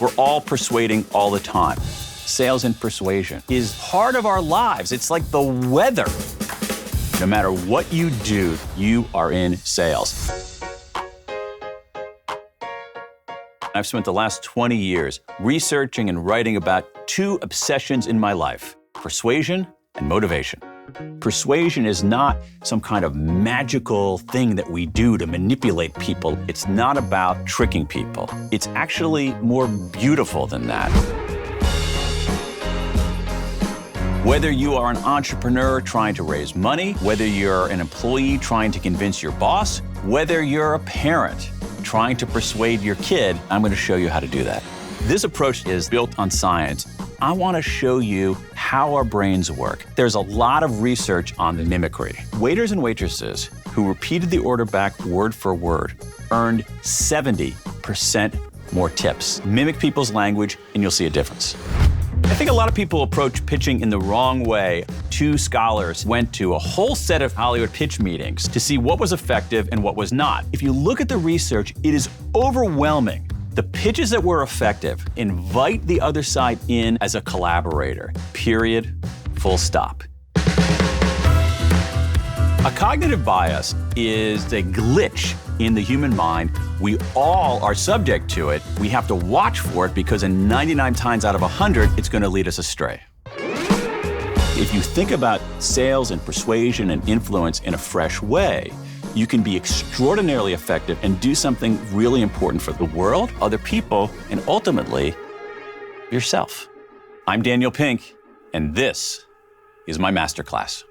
We're all persuading all the time. Sales and persuasion is part of our lives. It's like the weather. No matter what you do, you are in sales. I've spent the last 20 years researching and writing about two obsessions in my life: persuasion and motivation. Persuasion is not some kind of magical thing that we do to manipulate people. It's not about tricking people. It's actually more beautiful than that. Whether you are an entrepreneur trying to raise money, whether you're an employee trying to convince your boss, whether you're a parent trying to persuade your kid, I'm going to show you how to do that. This approach is built on science. I want to show you how our brains work. There's a lot of research on the mimicry. Waiters and waitresses who repeated the order back word for word earned 70% more tips. Mimic people's language and you'll see a difference. I think a lot of people approach pitching in the wrong way. Two scholars went to a whole set of Hollywood pitch meetings to see what was effective and what was not. If you look at the research, it is overwhelming. The pitches that were effective invite the other side in as a collaborator. Period. Full stop. A cognitive bias is a glitch in the human mind. We all are subject to it. We have to watch for it because in 99 times out of 100, it's going to lead us astray. If you think about sales and persuasion and influence in a fresh way, you can be extraordinarily effective and do something really important for the world, other people, and ultimately, yourself. I'm Daniel Pink, and this is my masterclass.